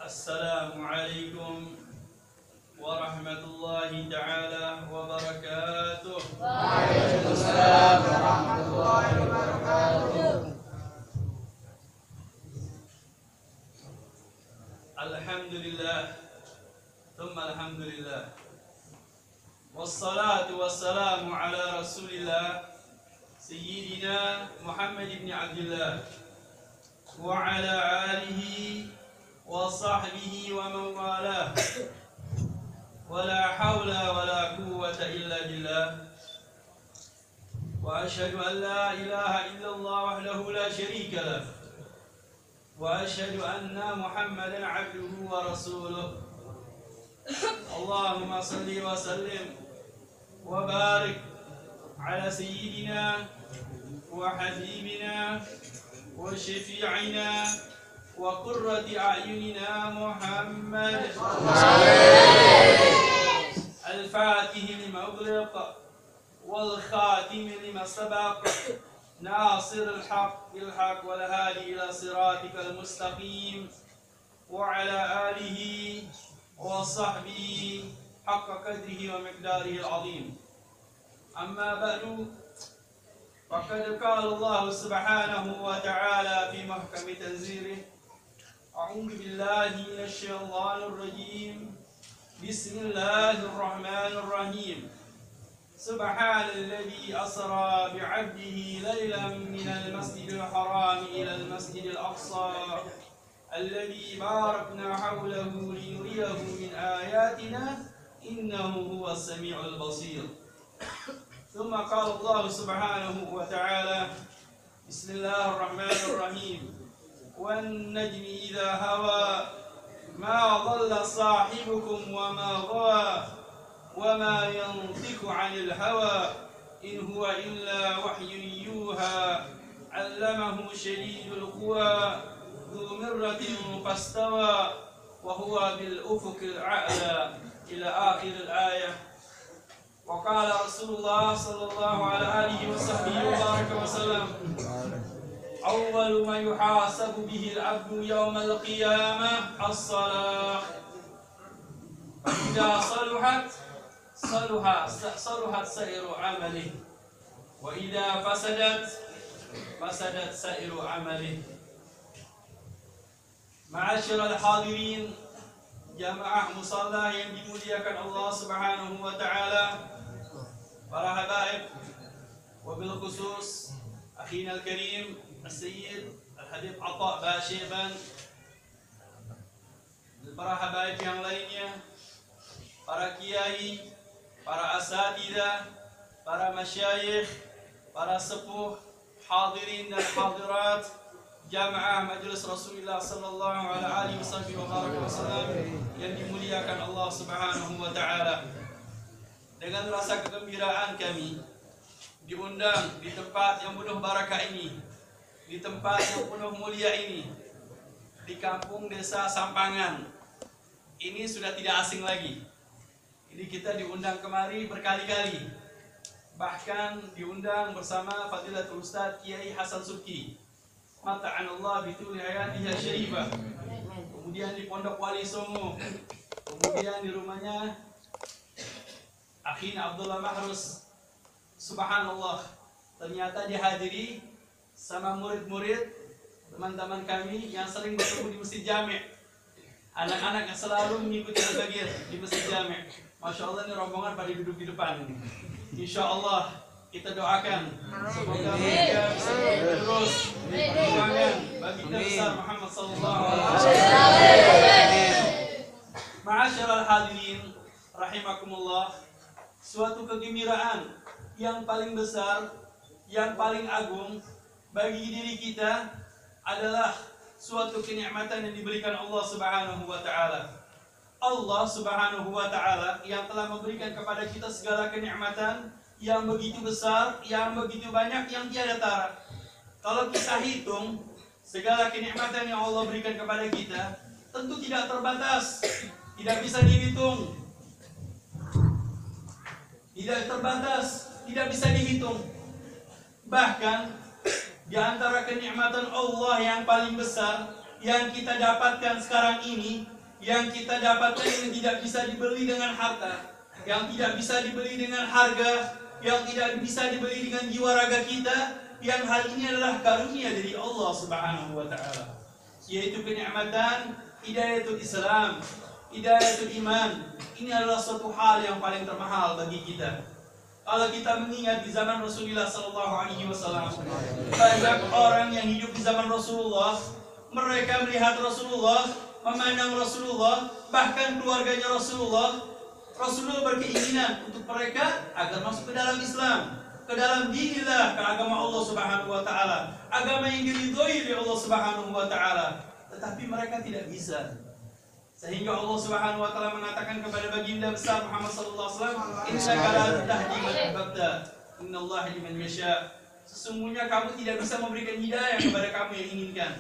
السلام عليكم ورحمة الله تعالى وبركاته. وعليكم السلام ورحمة الله وبركاته. الحمد لله ثم الحمد لله والصلاة والسلام على رسول الله سيدنا محمد بن عبد الله وعلى آله وصحبه ومن والاه ولا حول ولا قوة إلا بالله وأشهد أن لا إله إلا الله وحده لا شريك له وأشهد أن محمدا عبده ورسوله. اللهم صل وسلم وبارك على سيدنا وحبيبنا وشفيعنا وقرة أعيننا محمد الفاتح لما أغلق والخاتم لما سبق ناصر الحق بالحق والهادي إلى صراطك المستقيم وعلى آله وصحبه حق قدره ومقداره العظيم. أما بعد فقد قال الله سبحانه وتعالى في محكم تنزيله: أعوذ بالله من الشيطان الرجيم بسم الله الرحمن الرحيم سبحان الذي أسرى بعبده ليلا من المسجد الحرام إلى المسجد الأقصى الذي باركنا حوله لنريه من آياتنا إنه هو السميع البصير. ثم قال الله سبحانه وتعالى: بسم الله الرحمن الرحيم والنجم إذا هوى ما ضل صاحبكم وما غوى وما ينطق عن الهوى إن هو إلا وحي يوحى علمه شديد القوى ذو مرة فاستوى وهو بالأفق الأعلى إلى آخر الآية. وقال رسول الله صلى الله على آله وصحبه وبارك وسلم: أول ما يحاسب به العبد يوم القيامة الصلاة، فإذا صلحت سائر عمله وإذا فسدت سائر عمله. Ma'asyiral hadirin, jamaah musalla yang dimuliakan Allah Subhanahu wa taala, para habaib, wabil khusus akhina al-karim As-Sayyid Al-Habib Atha Bashiban, para habaib yang lainnya, para kiai, para asatidzah, para masyayikh, para sepuh, hadirin dan hadirat, jamaah majelis Rasulullah sallallahu alaihi wasallam yang dimuliakan Allah Subhanahu wa taala. Dengan rasa kegembiraan kami diundang di tempat yang penuh barakah ini, di tempat yang penuh mulia ini, di kampung desa Sampangan. Ini sudah tidak asing lagi. Ini kita diundang kemari berkali-kali. Bahkan diundang bersama Fadilatul Ustaz Kiai Hasan Subki, mata'anallah bituli hayatiha syarifah. Kemudian di Pondok Wali Songo, kemudian di rumahnya Akhina Abdullah Mahrus. Subhanallah, ternyata dihadiri sama murid-murid, teman-teman kami yang sering bertemu di Masjid Jami', anak-anak yang selalu mengikuti al-bagir di Masjid Jami'. Masya Allah, ini rombongan pada duduk di depan. Insya Allah kita doakan semoga mereka bisa terus perjuangan bagi kita besar Muhammad sallallahu alaihi wasallam. Ma'asyiral hadirin rahimakumullah, suatu kegembiraan yang paling besar, yang paling agung bagi diri kita adalah suatu kenikmatan yang diberikan Allah Subhanahu wa taala. Allah Subhanahu wa taala yang telah memberikan kepada kita segala kenikmatan yang begitu besar, yang begitu banyak, yang tiada tara. Kalau kita hitung segala kenikmatan yang Allah berikan kepada kita, tentu tidak terbatas, tidak bisa dihitung, tidak terbatas, tidak bisa dihitung. Bahkan di antara kenikmatan Allah yang paling besar yang kita dapatkan sekarang ini, yang kita dapatkan yang tidak bisa dibeli dengan harta, yang tidak bisa dibeli dengan harga, yang tidak bisa dibeli dengan jiwa raga kita, yang hal ini adalah karunia dari Allah Subhanahu wa taala, yaitu kenikmatan hidayatul Islam, hidayatul iman. Ini adalah suatu hal yang paling termahal bagi kita. Kalau kita mengingat di zaman Rasulullah sallallahu alaihi wasallam, banyak orang yang hidup di zaman Rasulullah, mereka melihat Rasulullah, memandang Rasulullah, bahkan keluarganya Rasulullah. Rasulullah berkeinginan untuk mereka agar masuk ke dalam Islam, ke dalam dinillah, ke agama Allah Subhanahu wa taala, agama yang diridhoi oleh Allah Subhanahu wa taala. Tetapi mereka tidak bisa. Sehingga Allah Subhanahu wa taala mengatakan kepada baginda besar Muhammad sallallahu alaihi wasallam, "Innaka la tahdi man ahbabta, innallaha liman yasha." Sesungguhnya kamu tidak bisa memberikan hidayah kepada kamu yang inginkan.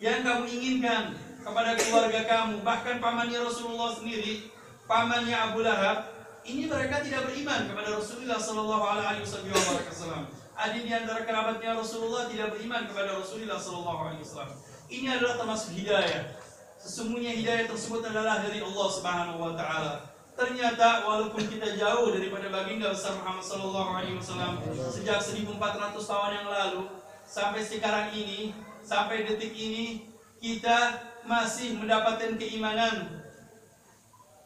Yang kamu inginkan kepada keluarga kamu, bahkan pamannya Rasulullah sendiri, pamannya Abu Lahab, ini mereka tidak beriman kepada Rasulullah sallallahu alaihi wasallam. Ada di antara kerabatnya Rasulullah tidak beriman kepada Rasulullah sallallahu alaihi wasallam. Ini adalah termasuk hidayah. Sesungguhnya hidayah tersebut adalah dari Allah Subhanahu wa taala. Ternyata walaupun kita jauh daripada baginda besar Muhammad sallallahu alaihi wasallam sejak 1400 tahun yang lalu sampai sekarang ini, sampai detik ini, kita masih mendapatkan keimanan,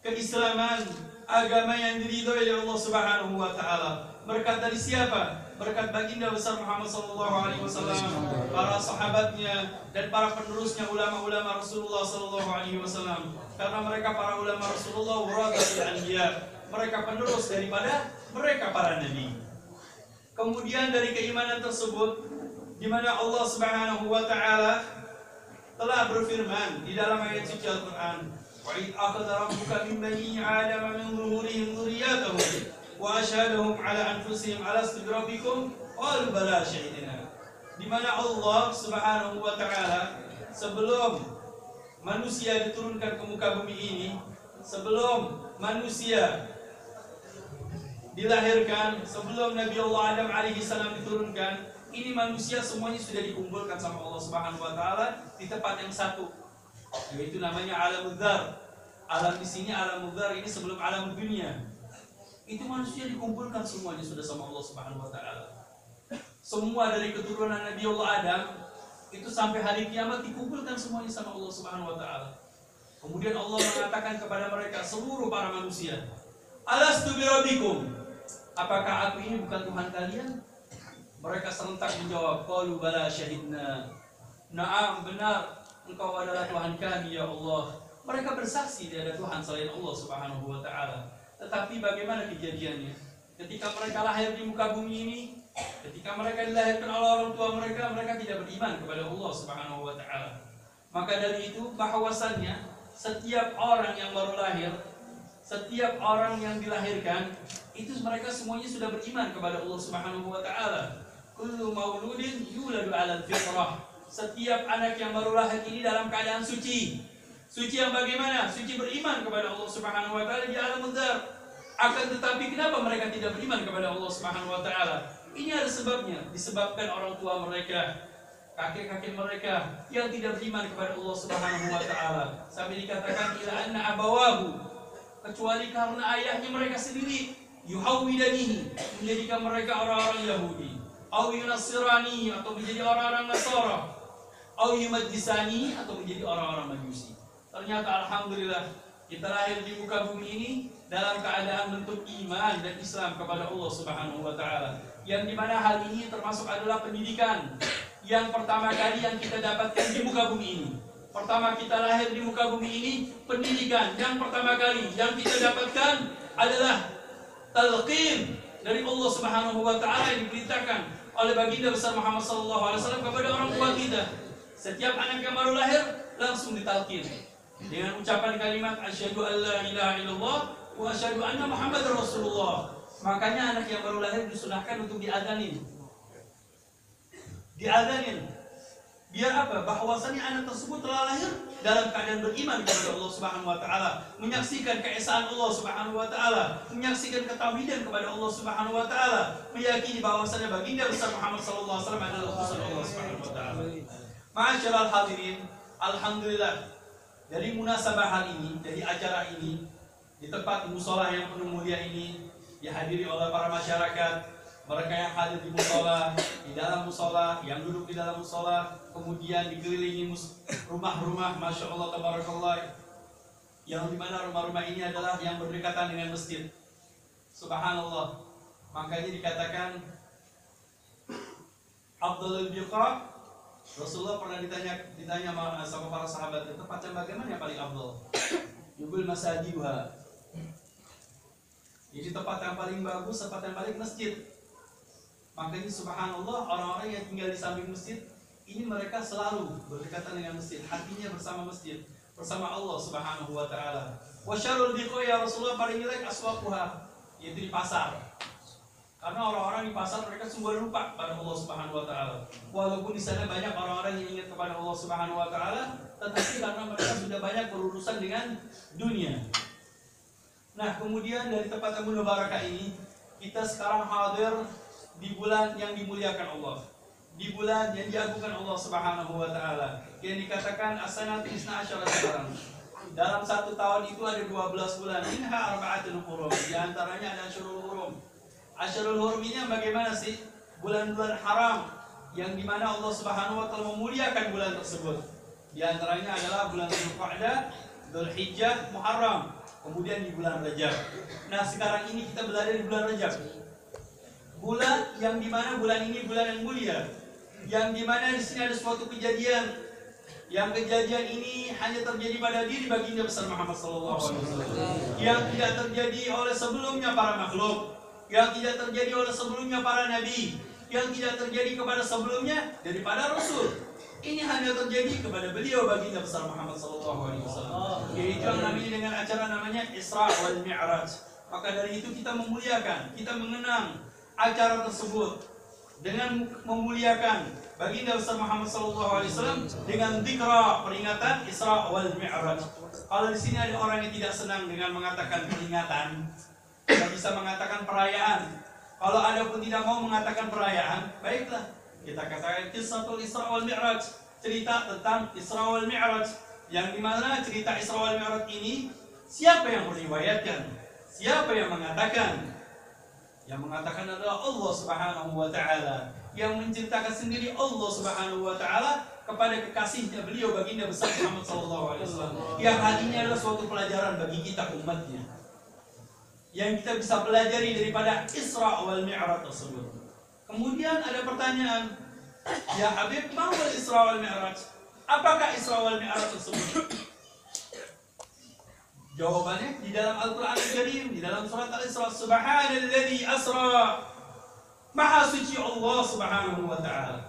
keislaman, agama yang diridhoi oleh Allah Subhanahu wa taala. Berkat dari siapa? Berkat baginda besar Muhammad sallallahu alaihi wasallam, para sahabatnya dan para penerusnya ulama-ulama Rasulullah sallallahu alaihi wasallam. Karena mereka para ulama Rasulullah warathul anbiya, mereka penerus daripada mereka para nabi. Kemudian dari keimanan tersebut, di mana Allah Subhanahu wa taala telah berfirman di dalam ayat suci Al-Qur'an, "Wa id akhadha rabbuka min bani Adama min zuhurihim dzurriyyatahum wa asyhadahum ala anfusihim alastu birabbikum qalu bala syahidna." Di mana Allah Subhanahu wa taala sebelum manusia diturunkan ke muka bumi ini, sebelum manusia dilahirkan, sebelum Nabi Allah Adam alaihi salam diturunkan, ini manusia semuanya sudah dikumpulkan sama Allah Subhanahu wa taala di tempat yang satu, yaitu namanya alamul dzar. Alam di sini, alamul dzar ini sebelum alam dunia. Itu manusia dikumpulkan semuanya sudah sama Allah Subhanahu wa taala. Semua dari keturunan Nabi Allah Adam itu sampai hari kiamat dikumpulkan semuanya sama Allah Subhanahu wa taala. Kemudian Allah mengatakan kepada mereka seluruh para manusia, "Alastu birabbikum?" Apakah aku ini bukan Tuhan kalian? Mereka serentak menjawab, "Qalu bala syahidna." Naam, benar, Engkau adalah Tuhan kami ya Allah. Mereka bersaksi tidak ada Tuhan selain Allah Subhanahu wa taala. Tetapi bagaimana kejadiannya? Ketika mereka lahir di muka bumi ini, ketika mereka dilahirkan oleh orang tua mereka, mereka tidak beriman kepada Allah Subhanahu wa taala. Maka dari itu bahwasannya setiap orang yang baru lahir, setiap orang yang dilahirkan, itu mereka semuanya sudah beriman kepada Allah Subhanahu wa taala. Kullu mauludin yuladu 'alal fitrah. Setiap anak yang baru lahir ini dalam keadaan suci. Suci yang bagaimana? Suci beriman kepada Allah Subhanahu wa taala di alam dzar. Akan tetapi kenapa mereka tidak beriman kepada Allah Subhanahu wa taala? Ini ada sebabnya, disebabkan orang tua mereka, kakek-kakek mereka yang tidak beriman kepada Allah Subhanahu wa taala. Sampai dikatakan ila anna abawahu, kecuali karena ayahnya mereka sendiri, yuhawwidanihi, menjadikan mereka orang-orang Yahudi, au yunasirani, atau menjadi orang-orang Nasara, au yumajjisani, atau menjadi orang-orang Majusi. Ternyata alhamdulillah kita lahir di muka bumi ini dalam keadaan bentuk iman dan Islam kepada Allah Subhanahu wa taala. Yang dimana hal ini termasuk adalah pendidikan yang pertama kali yang kita dapatkan di muka bumi ini. Pertama kita lahir di muka bumi ini, pendidikan yang pertama kali yang kita dapatkan adalah talqin dari Allah Subhanahu wa taala yang diperintahkan oleh baginda besar Muhammad sallallahu alaihi wasallam kepada orang tua kita. Setiap anak yang baru lahir langsung ditalqin dengan ucapan kalimat asyhadu alla ilaha illallah wa asyhadu anna muhammadar rasulullah. Makanya anak yang baru lahir disunahkan untuk diadzanin. Biar apa? Bahwasannya anak tersebut telah lahir dalam keadaan beriman kepada Allah Subhanahu wa taala, menyaksikan keesaan Allah Subhanahu wa taala, menyaksikan ketauhidan kepada Allah Subhanahu wa taala, meyakini bahwasannya baginda besar Muhammad sallallahu alaihi wasallam adalah utusan Allah Subhanahu wa taala. Ma'asyiral hadirin, alhamdulillah dari munasabah hari ini, dari acara ini, di tempat musola yang penuh mulia ini dihadiri oleh para masyarakat, mereka yang hadir di musola, di dalam musola, yang duduk di dalam musola, kemudian dikelilingi rumah-rumah, masya Allah, tabarakallah, yang dimana rumah-rumah ini adalah yang berdekatan dengan masjid. Subhanallah, makanya dikatakan Abdul Biqa. Rasulullah pernah ditanya sama para sahabat, tempat yang bagaimana yang paling afdal? Yubul masajiduha. Jadi tempat yang paling bagus, tempat yang paling masjid. Makanya subhanallah, orang-orang yang tinggal di samping masjid ini mereka selalu berdekatan dengan masjid, hatinya bersama masjid, bersama Allah Subhanahu wa taala. Wa syarrul biqa ya Rasulullah, paling jelek aswaquha, yaitu di pasar. Karena orang-orang di pasar mereka sungguh lupa pada Allah Subhanahu wa taala. Walaupun di sana banyak orang-orang yang ingat kepada Allah Subhanahu wa taala, tetapi karena mereka sudah banyak berurusan dengan dunia. Nah, kemudian dari tempat yang mubarakah ini, kita sekarang hadir di bulan yang dimuliakan Allah, di bulan yang diagungkan Allah Subhanahu wa taala, yang dikatakan as-sanatu 12 syahran. Dalam satu tahun itu ada 12 bulan. Minha arba'atul hurum. Di antaranya ada Asyurul Hurum. Asyurul Hurum ini bagaimana sih? Bulan-bulan haram yang dimana Allah Subhanahu wa taala memuliakan bulan tersebut. Di antaranya adalah bulan Dzulqa'dah, Dzulhijjah, Muharram, kemudian di bulan Rajab. Nah, sekarang ini kita berada di bulan Rajab. Bulan yang dimana bulan ini bulan yang mulia, yang dimana di sini ada suatu kejadian. Yang kejadian ini hanya terjadi pada diri baginda besar Muhammad SAW, yang tidak terjadi oleh sebelumnya para makhluk, yang tidak terjadi oleh sebelumnya para nabi, yang tidak terjadi kepada sebelumnya daripada rasul. Ini hanya terjadi kepada beliau baginda besar Muhammad SAW, yaitu yang namanya dengan acara namanya Isra wal Mi'raj. Maka dari itu kita memuliakan, kita mengenang acara tersebut dengan memuliakan baginda besar Muhammad SAW dengan dzikra peringatan Isra wal Mi'raj. Kalau di sini ada orang yang tidak senang dengan mengatakan peringatan, tidak bisa mengatakan perayaan. Kalau ada pun tidak mau mengatakan perayaan, baiklah kita katakan Qissatul Isra wal Mi'raj, cerita tentang Isra wal Mi'raj, yang dimana cerita Isra wal Mi'raj ini siapa yang meriwayatkan, siapa yang mengatakan? Yang mengatakan adalah Allah Subhanahu wa taala, yang menceritakan sendiri Allah Subhanahu wa taala kepada kekasihnya beliau baginda besar Muhammad sallallahu alaihi wasallam. Yang hadinya adalah suatu pelajaran bagi kita umatnya, yang kita bisa pelajari daripada Isra wal Mi'raj tersebut. Kemudian ada pertanyaan, ya Habib, ma huwa Isra wal Mi'raj? Apakah Isra wal Mi'raj tersebut? Jawabannya di dalam Al-Quran Al-Karim, di dalam surat Al-Isra, Subhanalladzi asra, maha suci Allah Subhanahu wa taala.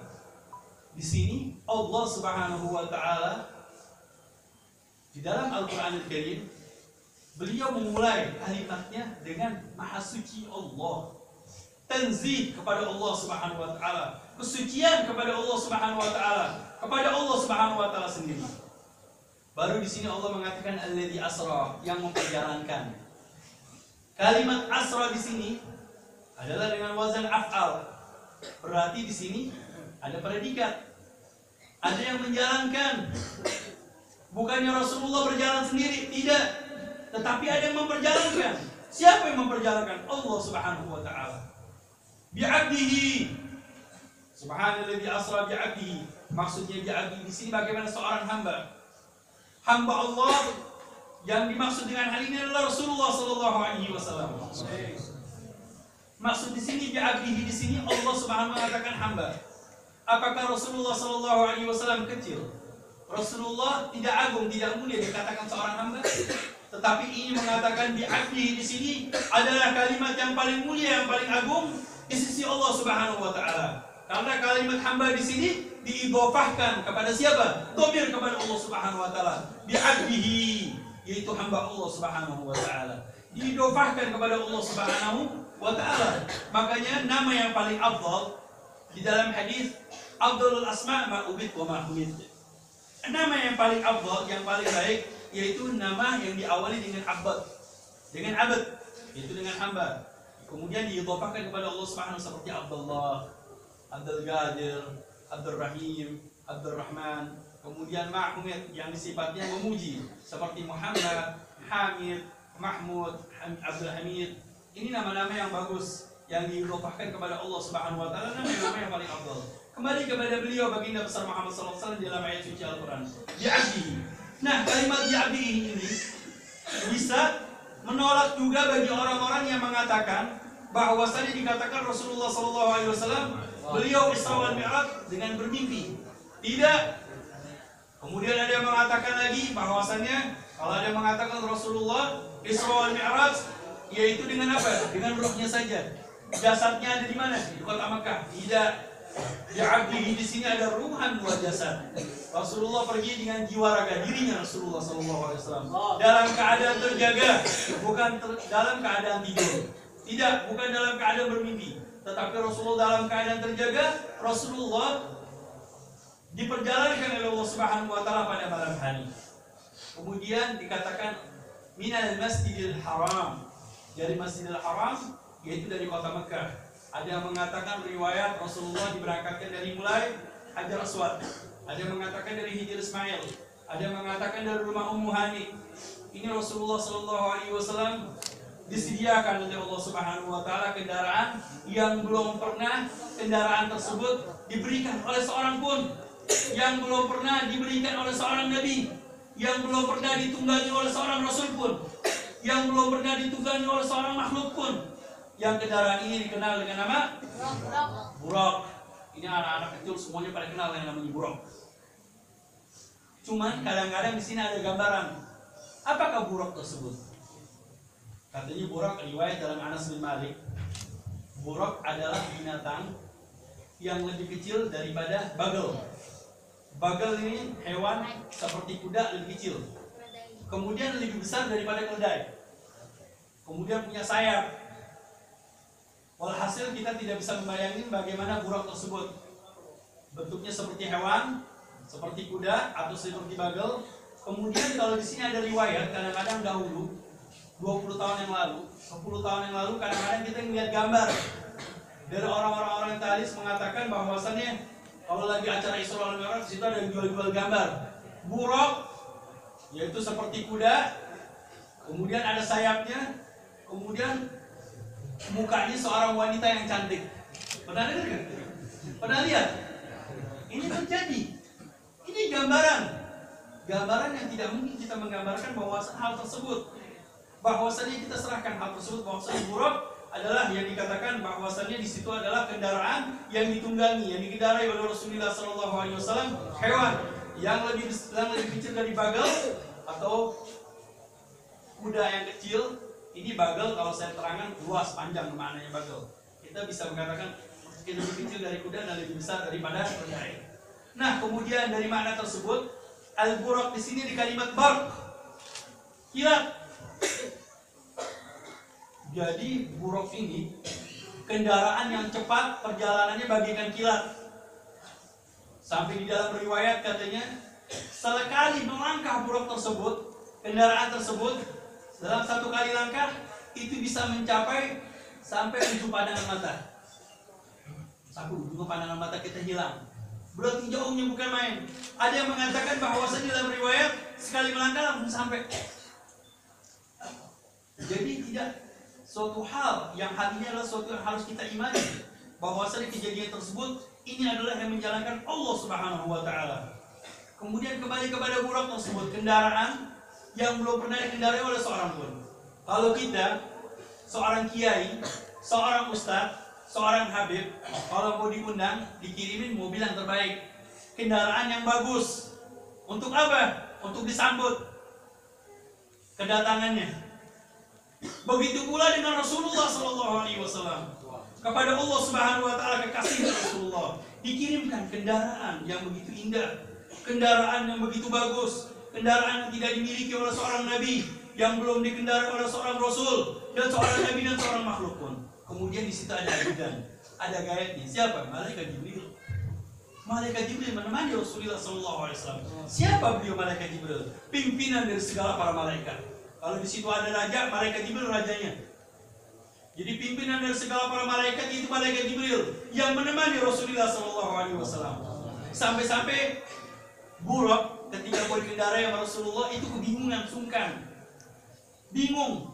Di sini Allah Subhanahu wa taala di dalam Al-Quran Al-Karim, beliau memulai kalimatnya dengan maha suci Allah. Tanzih kepada Allah Subhanahu wa taala, kesucian kepada Allah Subhanahu wa taala, kepada Allah Subhanahu wa taala sendiri. Baru di sini Allah mengatakan alladzi asra, yang memperjalankan. Kalimat asra di sini adalah dengan wazan af'al. Berarti di sini ada predikat. Ada yang menjalankan. Bukannya Rasulullah berjalan sendiri, tidak. Tetapi ada yang memperjalankan. Siapa yang memperjalankan? Allah Subhanahu wa taala. Bi'abdihi. Subhanalladzi asra bi'abdihi. Maksudnya bi'abdihi di sini bagaimana seorang hamba. Hamba Allah yang dimaksud dengan hal ini adalah Rasulullah sallallahu alaihi wasallam. Maksud di sini bi'abdihi, di sini Allah Subhanahu mengatakan hamba. Apakah Rasulullah sallallahu alaihi wasallam kecil? Rasulullah tidak agung, tidak mulia dikatakan seorang hamba. Tetapi ini mengatakan bi'abdihi di sini adalah kalimat yang paling mulia, yang paling agung di sisi Allah Subhanahu wa taala. Karena kalimat hamba di sini diidhofahkan kepada siapa? Dhamir kepada Allah Subhanahu wa taala. Bi'abdihi, yaitu hamba Allah Subhanahu wa taala. Diidhofahkan kepada Allah Subhanahu wa taala. Makanya nama yang paling afdal di dalam hadis afdalul asma' ma ubid wa ma humid. Nama yang paling afdal, yang paling baik, yaitu nama yang diawali dengan abad. Dengan abad, yaitu dengan hamba. Kemudian diidhofahkan kepada Allah Subhanahu seperti Abdullah, Abdul Qadir, Abdul Rahim, Abdul Rahman, Kemudian Mahmud yang sifatnya memuji seperti Muhammad, Hamid, Mahmud, Abdul Hamid. Ini nama-nama yang bagus yang diidhofahkan kepada Allah Subhanahu wa taala, nama-nama yang paling afdal. Kembali kepada beliau baginda besar Muhammad sallallahu alaihi wasallam dalam ayat suci Al-Qur'an. Bi'abdihi. Nah, kalimat bi'abdihi ini bisa menolak juga bagi orang-orang yang mengatakan bahwasanya dikatakan Rasulullah sallallahu alaihi wasallam beliau Isra wal Mi'raj dengan bermimpi. Tidak. Kemudian ada yang mengatakan lagi bahwasannya kalau ada yang mengatakan Rasulullah Isra wal Mi'raj yaitu dengan apa? Dengan ruhnya saja. Jasadnya ada di mana? Di kota Makkah. Tidak. Ya abdi di sini ada ruhan buat jasad. Rasulullah pergi dengan jiwa raga dirinya Rasulullah SAW dalam keadaan terjaga, bukan dalam keadaan tidur. Tidak, bukan dalam keadaan bermimpi. Tetapi Rasulullah dalam keadaan terjaga. Rasulullah diperjalankan oleh Allah Subhanahu wa taala pada malam hari. Kemudian dikatakan minal masjidil haram, dari Masjidil Haram yaitu dari kota Mekah. Ada yang mengatakan riwayat Rasulullah diberangkatkan dari mulai Hajar Aswad. Ada yang mengatakan dari Hijr Ismail. Ada yang mengatakan dari rumah Ummu Hani. Ini Rasulullah SAW disediakan oleh Allah Subhanahu wa taala kendaraan yang belum pernah kendaraan tersebut diberikan oleh seorang pun, yang belum pernah diberikan oleh seorang nabi, yang belum pernah ditunggangi oleh seorang rasul pun, yang belum pernah ditunggangi oleh seorang makhluk pun. Yang kendaraan ini dikenal dengan nama Buraq. Ini anak-anak kecil semuanya pada kenal dengan namanya Buraq. Cuman kadang-kadang di sini ada gambaran. Apakah Buraq tersebut? Katanya Buraq, riwayat dalam Anas bin Malik, Buraq adalah binatang yang lebih kecil daripada bagel. Bagel ini hewan seperti kuda lebih kecil. Kemudian lebih besar daripada keledai. Kemudian punya sayap. Walhasil kita tidak bisa membayangkan bagaimana Buraq tersebut. Bentuknya seperti hewan, seperti kuda atau seperti bagel. Kemudian kalau di sini ada riwayat, kadang-kadang dahulu 20 tahun yang lalu, 10 tahun yang lalu, kadang-kadang kita melihat gambar dari orang-orang Orientalis mengatakan bahwasannya kalau lagi acara Isra wal Mi'raj di situ ada jual-jual gambar Buraq, yaitu seperti kuda, kemudian ada sayapnya, kemudian mukanya seorang wanita yang cantik. Pernah dengar kan? Pernah lihat? Ini terjadi. Ini gambaran yang tidak mungkin kita menggambarkan bahwa hal tersebut. Bahwasannya kita serahkan hal tersebut, bahwasannya Buraq adalah yang dikatakan bahwasannya di situ adalah kendaraan yang ditunggangi, yang dikendarai oleh Rasulullah SAW, hewan yang lebih kecil dari bagel atau kuda yang kecil. Ini bagel kalau saya terangkan luas panjang maknanya bagel. Kita bisa mengatakan lebih kecil dari kuda dan lebih besar daripada keledai. Nah, kemudian dari makna tersebut, al-Buraq di sini di kalimat barq, kilat. Jadi Buraq ini kendaraan yang cepat, perjalanannya bagaikan kilat. Sampai di dalam riwayat katanya sekali melangkah Buraq tersebut, kendaraan tersebut dalam satu kali langkah itu bisa mencapai sampai ujung pandangan mata. Ujung pandangan mata kita hilang. Berarti jauhnya bukan main. Ada yang mengatakan bahwasanya dalam riwayat sekali melangkah langsung sampai. Jadi tidak suatu hal yang hatinya adalah suatu yang harus kita imani bahwasanya kejadian tersebut ini adalah yang menjalankan Allah Subhanahu wa taala. Kemudian kembali kepada Buraq tersebut, kendaraan yang belum pernah dikendarai oleh seorang pun. Kalau kita, seorang kiai, seorang ustadz, seorang habib, kalau mau diundang, dikirimin mobil yang terbaik, kendaraan yang bagus. Untuk apa? Untuk disambut kedatangannya. Begitu pula dengan Rasulullah SAW. Kepada Allah Subhanahu wa taala, kekasih Rasulullah, dikirimkan kendaraan yang begitu indah, kendaraan yang begitu bagus, kendaraan yang tidak dimiliki oleh seorang nabi, yang belum dikendarai oleh seorang rasul, dan seorang nabi dan seorang makhluk pun. Kemudian di situ ada ajudan, ada gaibnya. Siapa? Malaikat Jibril. Malaikat Jibril menemani Rasulullah SAW. Siapa beliau Malaikat Jibril? Pimpinan dari segala para malaikat. Kalau di situ ada raja, Malaikat Jibril rajanya. Jadi pimpinan dari segala para malaikat itu Malaikat Jibril yang menemani Rasulullah SAW. Sampai-sampai Buraq ketika mau dikendarai sama Rasulullah itu kebingungan, sungkan, bingung.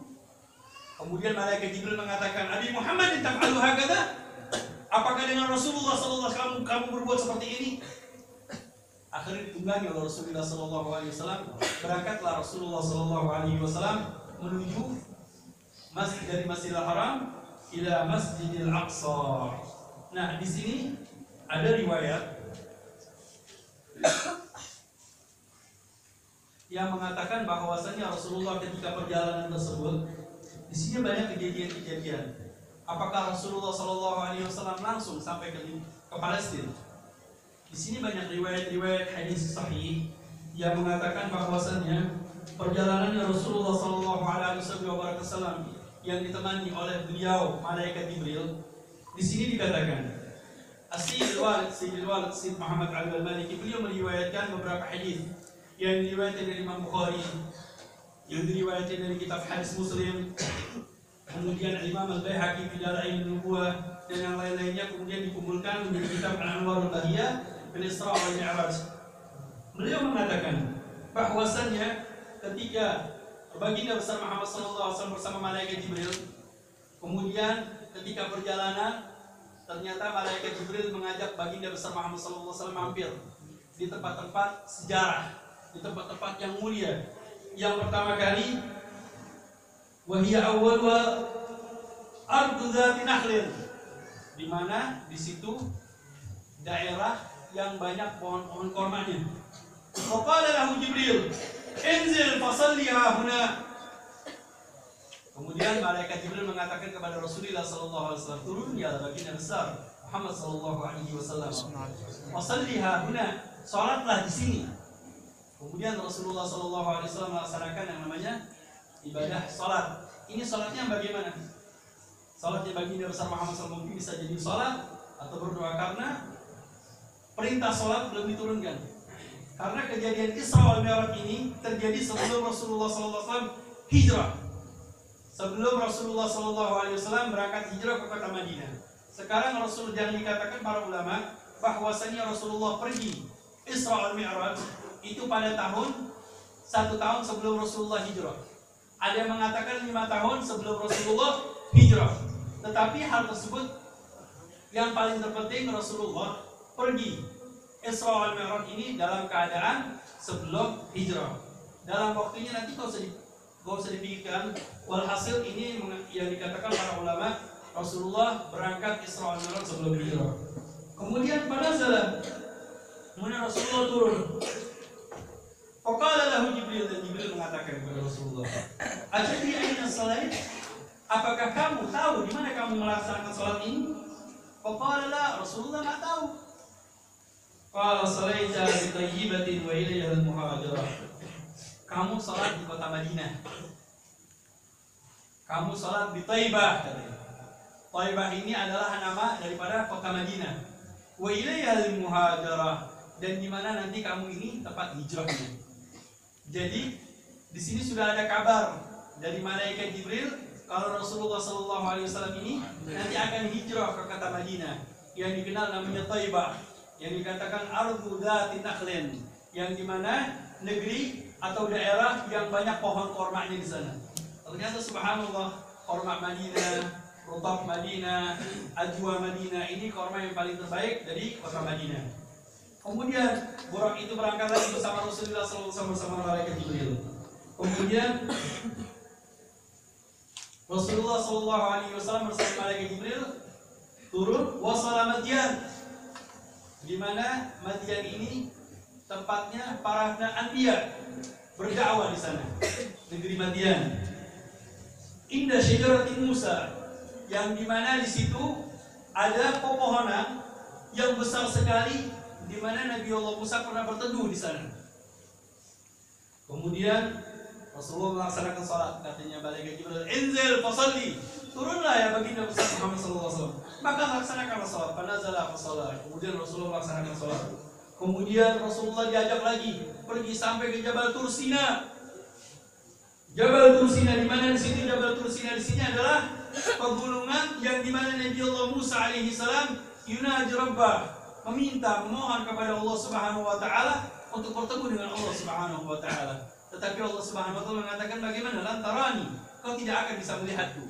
Kemudian malaikat Jibril mengatakan, Abi Muhammad taf'alu hakadha? Apakah dengan Rasulullah sallallahu alaihi wasallam kamu berbuat seperti ini? Akhirnya ditunggangi oleh Rasulullah sallallahu alaihi wasallam. Berangkatlah Rasulullah sallallahu alaihi wasallam menuju masjid dari Masjidil Haram ila Masjidil Aqsa. Nah, di sini ada riwayat yang mengatakan bahwasanya Rasulullah ketika perjalanan tersebut di sini banyak kejadian-kejadian. Apakah Rasulullah Shallallahu Alaihi Wasallam langsung sampai ke Palestina? Di sini banyak riwayat-riwayat hadis sahih yang mengatakan bahwasanya perjalanan Rasulullah Shallallahu Alaihi Wasallam yang ditemani oleh beliau malaikat Jibril. Di sini dikatakan As-Sayyidul Walid Sayyid Muhammad Al-Maliki, beliau meriwayatkan beberapa hadis yang diriwayatkan dari Imam Bukhari, yang diriwayatkan dari kitab hadis Muslim, kemudian Imam Al-Baihaqi fi Dalail Nubuwah, dan yang lain-lainnya kemudian dikumpulkan menjadi kitab Al-Anwarul Bahiyah fil Isra wal Mi'raj. Beliau mengatakan bahwasannya ketika baginda besar Muhammad SAW bersama malaikat Jibril, kemudian ketika perjalanan ternyata malaikat Jibril mengajak baginda besar Muhammad SAW mampir di tempat-tempat sejarah, di tempat-tempat yang mulia. Yang pertama kali, wahia awwalwa ardu dzati nakhlin, di mana di situ daerah yang banyak pohon-pohon kormanya. Faqala lahu Jibril, "Inzil fasalliha huna." Kemudian malaikat Jibril mengatakan kepada Rasulullah sallallahu alaihi wasallam, "Turun ya baginda besar Muhammad sallallahu alaihi wasallam. Fasalliha huna." Salatlah di sini. Kemudian Rasulullah sallallahu alaihi wasallam melaksanakan yang namanya ibadah salat. Ini salatnya bagaimana? Salatnya baginda besar Muhammad SAW bisa jadi salat atau berdoa, karena perintah salat belum diturunkan. Karena kejadian Isra wal Mi'raj ini terjadi sebelum Rasulullah SAW hijrah. Sebelum Rasulullah SAW berangkat hijrah ke kota Madinah. Sekarang Rasul, yang dikatakan para ulama bahwasanya Rasulullah pergi Isra wal Mi'raj itu pada satu tahun sebelum Rasulullah hijrah. Ada yang mengatakan 5 tahun sebelum Rasulullah hijrah. Tetapi hal tersebut yang paling terpenting, Rasulullah pergi Isra wal Mi'raj ini dalam keadaan sebelum hijrah. Dalam waktunya nanti kau usah dipikirkan. Walhasil ini yang dikatakan para ulama, Rasulullah berangkat Isra wal Mi'raj sebelum hijrah. Kemudian pada saat Rasulullah turun, faqala lahu Jibril, dan Jibril mengatakan kepada Rasulullah, "Atadri aina salat?" Apakah kamu tahu di mana kamu melaksanakan salat ini? Faqala la, Rasulullah enggak tahu. Qala salaita bi thayyibatin wa ilayha al-muhajirah. Kamu salat di kota Madinah. Kamu salat di Thaibah. Thaibah ini adalah nama daripada kota Madinah. Wa ilayha al-muhajirah, dan di mana nanti kamu ini tempat hijrahnya. Jadi di sini sudah ada kabar dari malaikat Jibril kalau Rasulullah SAW ini nanti akan hijrah ke kota Madinah yang dikenal namanya Thaibah, yang dikatakan ardu dzati nakhlin, yang dimana negeri atau daerah yang banyak pohon kormanya di sana. Ternyata subhanallah, korma Madinah, rutab Madinah, ajwa Madinah, ini korma yang paling terbaik dari kota Madinah. Kemudian Buraq itu berangkat lagi bersama Rasulullah SAW bersama malaikat Jibril. Kemudian Rasulullah SAW bersama malaikat Jibril turun wasala Madyan, di mana Madyan ini tempatnya para anbiya berdakwah di sana, negeri Madyan. Indah syajaratin Musa, yang di mana di situ ada pepohonan yang besar sekali, di mana Nabi Allah Musa pernah berteduh di sana. Kemudian Rasulullah melaksanakan salat, katanya malaikat Jibril, "Inzil fasalli." Turunlah ya baginda besar Muhammad SAW. Maka laksanakanlah salat. Panazala fasalah. Kemudian Rasulullah melaksanakan salat. Kemudian Rasulullah diajak lagi pergi sampai ke Jabal Tursina. Jabal Tursina, di mana di sini Jabal Tursina, di sini adalah pegunungan yang di mana Nabi Allah Musa alaihi salam yunaji Rabbah, meminta, memohon kepada Allah Subhanahu wa taala untuk bertemu dengan Allah Subhanahu wa taala. Tetapi Allah Subhanahu wa taala mengatakan bagaimana? Lan tarani, kau tidak akan bisa melihatku.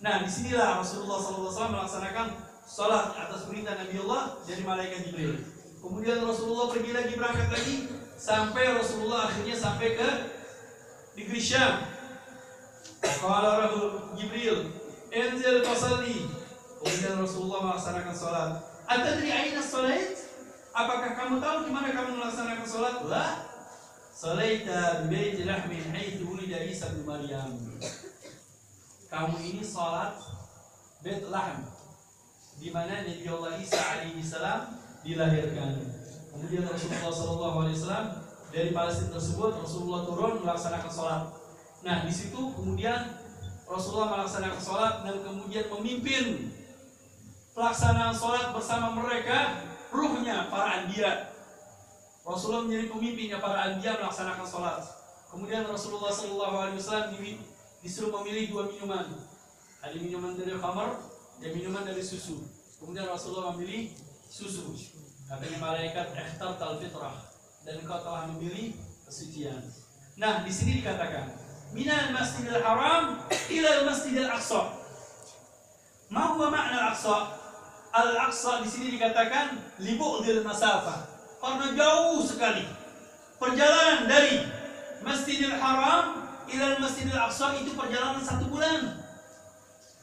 Nah, disinilah Rasulullah SAW melaksanakan salat atas perintah Nabi Allah dari malaikat Jibril. Kemudian Rasulullah pergi lagi, berangkat lagi, sampai Rasulullah akhirnya sampai ke negeri Syam. Qala Jibril, "Inzil fasalli." Kemudian Rasulullah melaksanakan salat. "Atadri aina salait?" Apakah kamu tahu di mana kamu melaksanakan salat? La. Salaita bi baiti lahmin haitsu wulida Isa bin Maryam. Kamu ini salat Bait Lahm, di mana Nabi Allah Isa alaihi salam dilahirkan. Kemudian Rasulullah SAW dari Palestina tersebut Rasulullah turun melaksanakan sholat. Nah, di situ kemudian Rasulullah melaksanakan sholat dan kemudian memimpin pelaksanaan sholat bersama mereka, ruhnya para anbiya. Rasulullah menjadi pemimpinnya para anbiya melaksanakan sholat. Kemudian Rasulullah SAW disuruh memilih dua minuman. Ada minuman dari khamar dan minuman dari susu. Kemudian Rasulullah memilih susu. Katanya malaikat ikhtartal fitrah, dan engkau telah memilih kesucian. Nah, di sini dikatakan minal masjidil haram ilal masjidil aqsa. Ma huwa makna al-aqsa? Al-aqsa di sini dikatakan li bu'dil masafah, karena jauh sekali perjalanan dari Masjidil Haram ilal Masjidil Aqsa itu perjalanan 1 bulan.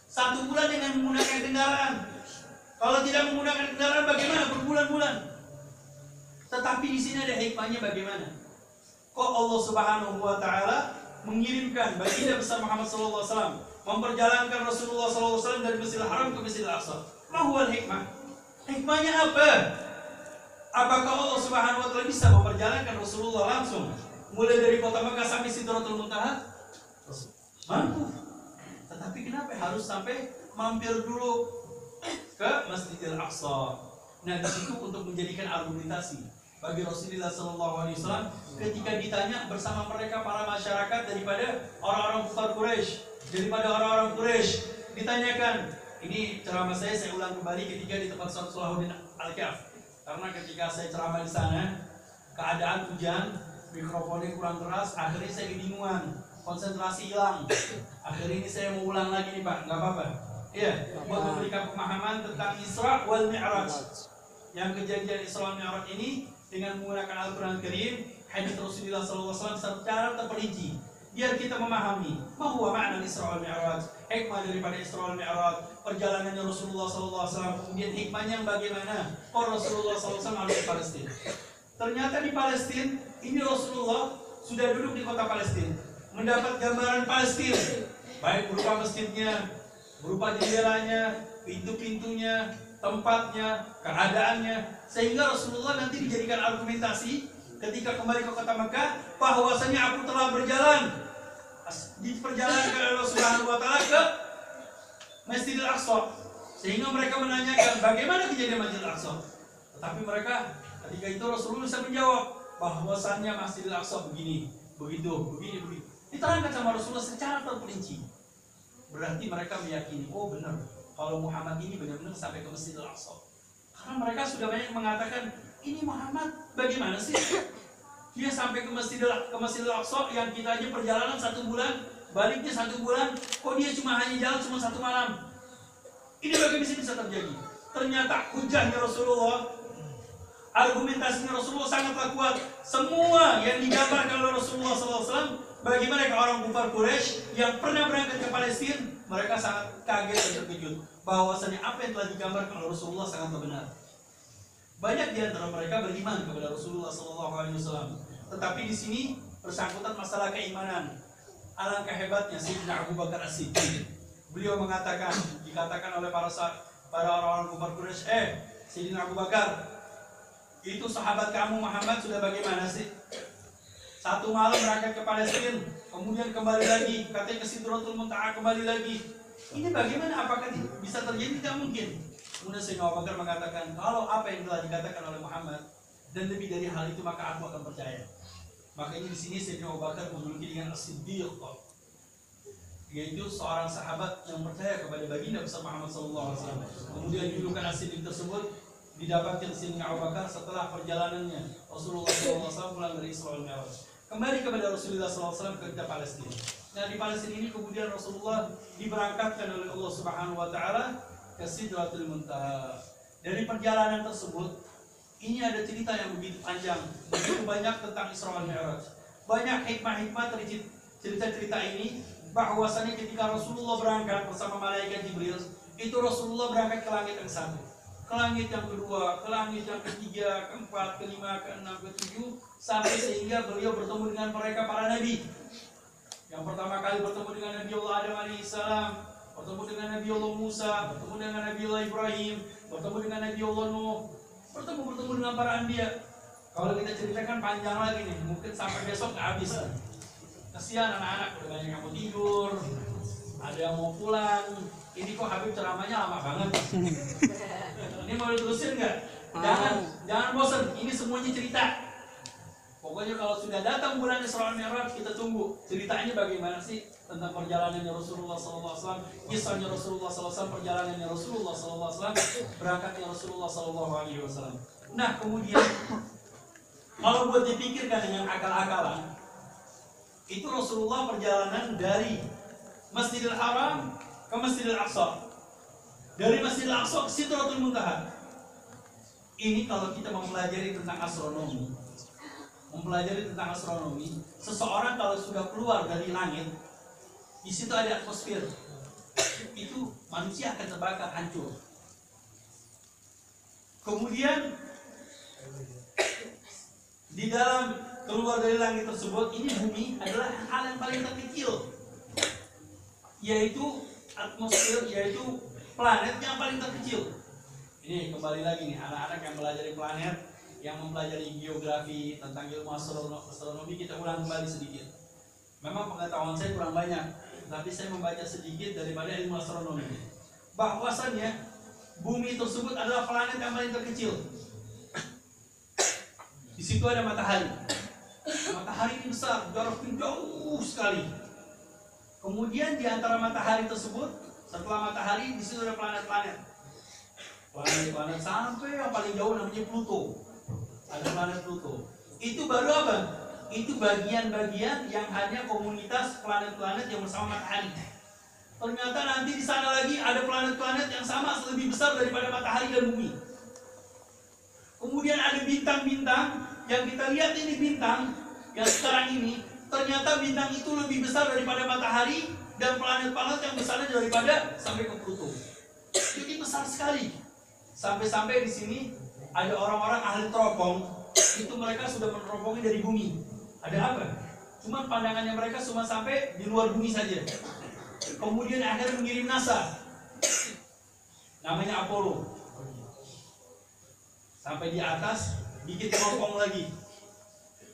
1 bulan dengan menggunakan kendaraan. Kalau tidak menggunakan kendaraan bagaimana? Berbulan-bulan. Tetapi di sini ada hikmahnya bagaimana? Kok Allah Subhanahu wa taala mengirimkan baginda besar Muhammad sallallahu alaihi wasallam, memperjalankan Rasulullah sallallahu alaihi wasallam dari Masjidil Haram ke Masjidil Aqsa? Ma huwa hikmah? Hikmahnya apa? Apakah Allah Subhanahu wa taala bisa memperjalankan Rasulullah langsung mulai dari kota Mekah sampai Sidratul Muntaha? Mampu. Tetapi kenapa harus sampai mampir dulu ke Masjidil Aqsa? Nah, di situ untuk menjadikan argumentasi bagi Rasulullah SAW ketika ditanya bersama mereka para masyarakat daripada orang-orang kufar Quraisy, ditanyakan. Ini ceramah saya ulang kembali ketika di tempat Salahuddin Al-Kahf, karena ketika saya ceramah di sana keadaan hujan, mikrofonnya kurang keras, akhirnya saya kebingungan, konsentrasi hilang. Akhirnya ini saya mau ulang lagi nih Pak, nggak apa-apa. Iya, buat memberikan pemahaman tentang Isra wal Mi'raj. Yang kejadian Isra wal Mi'raj ini dengan menggunakan Al-Quran Karim, hadits Rasulullah SAW secara terperinci, biar kita memahami bahwa makna Isra wal Mi'raj, hikmah daripada Isra wal Mi'raj, perjalanannya Rasulullah SAW, kemudian hikmahnya bagaimana kok Rasulullah SAW harus di Palestina. Ternyata di Palestina ini Rasulullah sudah duduk di kota Palestina, mendapat gambaran Palestina, baik berupa masjidnya, berupa jendelanya, pintu-pintunya, tempatnya, keadaannya, sehingga Rasulullah nanti dijadikan argumentasi ketika kembali ke kota Mekah bahwasanya aku telah berjalan diperjalankan oleh Allah Subhanahu wa taala ke Masjidil Aqsa, sehingga mereka menanyakan bagaimana kejadian Masjidil Aqsa. Tetapi mereka ketika itu Rasulullah bisa menjawab bahwasannya Masjidil Aqsa begini, begitu. Diterangkan sama Rasulullah secara terperinci. Berarti mereka meyakini, oh benar, kalau Muhammad ini benar-benar sampai ke Masjidil Aqsa. Karena mereka sudah banyak mengatakan, ini Muhammad bagaimana sih? Dia sampai ke Masjidil Aqsa yang kita aja perjalanan 1 bulan, baliknya 1 bulan, kok dia hanya jalan 1 malam? Ini bagaimana bisa terjadi? Ternyata hujahnya Rasulullah, argumentasinya Rasulullah sangatlah kuat. Semua yang digambarkan oleh Rasulullah SAW bagi mereka orang kufar Quraisy yang pernah berangkat ke Palestina, mereka sangat kaget dan terkejut bahwasanya apa yang telah digambarkan oleh Rasulullah sangatlah benar. Banyak di antara mereka beriman kepada Rasulullah SAW. Tetapi di sini bersangkutan masalah keimanan. Alangkah hebatnya Sayyidina Abu Bakar As-Siddiq. Beliau mengatakan, dikatakan oleh para orang-orang kufar Quraisy, Sayyidina Abu Bakar, itu sahabat kamu Muhammad sudah bagaimana sih? 1 malam berangkat ke Palestina, kemudian kembali lagi, katanya ke Sidratul Muntaha, kembali lagi. Ini bagaimana? Apakah bisa terjadi? Tidak mungkin. Kemudian Sayyidina Abu Bakar mengatakan, kalau apa yang telah dikatakan oleh Muhammad dan lebih dari hal itu, maka aku akan percaya. Makanya di sini Sayyidina Abu Bakar memiliki dengan As-Siddiq, yaitu seorang sahabat yang percaya kepada baginda besar Muhammad SAW. Kemudian julukan As-Siddiq tersebut didapatkan Sayyidina Abu Bakar setelah perjalanannya Rasulullah SAW pulang dari Isra wal Mi'raj. Kembali kepada Rasulullah SAW ke Palestina. Nah, di Palestina ini kemudian Rasulullah diberangkatkan oleh Allah Subhanahu wa taala ke Sidratul Muntaha. Dari perjalanan tersebut, ini ada cerita yang begitu panjang, begitu banyak tentang Isra wal Mi'raj. Banyak hikmah-hikmah dari cerita-cerita ini, bahwasanya ketika Rasulullah berangkat bersama malaikat Jibril, itu Rasulullah berangkat ke langit yang satu, ke langit yang kedua, ke langit yang ketiga, keempat, kelima, keenam, ketujuh, sampai sehingga beliau bertemu dengan mereka para nabi. Yang pertama kali bertemu dengan Nabi Allah Adam alaihissalam, bertemu dengan Nabi Allah Musa, bertemu dengan Nabi Allah Ibrahim, bertemu dengan Nabi Allah Nuh, bertemu dengan para anbiya. Kalau kita ceritakan panjang lagi nih, mungkin sampai besok nggak habis. Kasihan anak-anak, udah banyak yang mau tidur, ada yang mau pulang. Ini kok Habib ceramahnya lama banget. Ini mau diterusin nggak? Jangan bosan. Ini semuanya cerita. Pokoknya kalau sudah datang bulan Isra Mi'raj, kita tunggu ceritanya bagaimana sih tentang perjalanannya Rasulullah SAW, kisahnya Rasulullah SAW, perjalanannya Rasulullah SAW, berangkatnya Rasulullah SAW. Nah, kemudian kalau buat dipikirkan dengan akal-akalan, itu Rasulullah perjalanan dari Masjidil Haram ke Masjidil Aqsa, dari Masjidil Aqsa ke Sidratul Muntaha. Ini kalau kita mempelajari tentang astronomi, seseorang kalau sudah keluar dari langit, di situ ada atmosfer, itu manusia akan terbakar hancur. Kemudian di dalam keluar dari langit tersebut, ini bumi adalah hal yang paling terkecil, yaitu atmosfer, yaitu planet yang paling terkecil. Ini kembali lagi nih, anak-anak yang pelajari planet, yang mempelajari geografi, tentang ilmu astronomi, kita ulang kembali sedikit. Memang pengetahuan saya kurang banyak, tapi saya membaca sedikit daripada ilmu astronomi. Bahwasannya bumi tersebut adalah planet yang paling terkecil. Di situ ada matahari. Matahari ini besar, jaraknya jauh sekali. Kemudian di antara matahari tersebut, setelah matahari, di situ ada planet-planet. Planet-planet sampai yang paling jauh namanya Pluto. Ada planet Pluto. Itu baru apa? Itu bagian-bagian yang hanya komunitas planet-planet yang bersama matahari. Ternyata nanti di sana lagi ada planet-planet yang sama, lebih besar daripada matahari dan bumi. Kemudian ada bintang-bintang yang kita lihat, ini bintang yang sekarang ini, ternyata bintang itu lebih besar daripada matahari dan planet-planet yang besarnya daripada sampai ke Pluto. Jadi besar sekali. Sampai-sampai di sini ada orang-orang ahli teropong, itu mereka sudah meneropongi dari bumi. Ada apa? Cuma pandangannya mereka cuma sampai di luar bumi saja. Kemudian akhirnya mengirim NASA, namanya Apollo. Sampai di atas, bikin teropong lagi.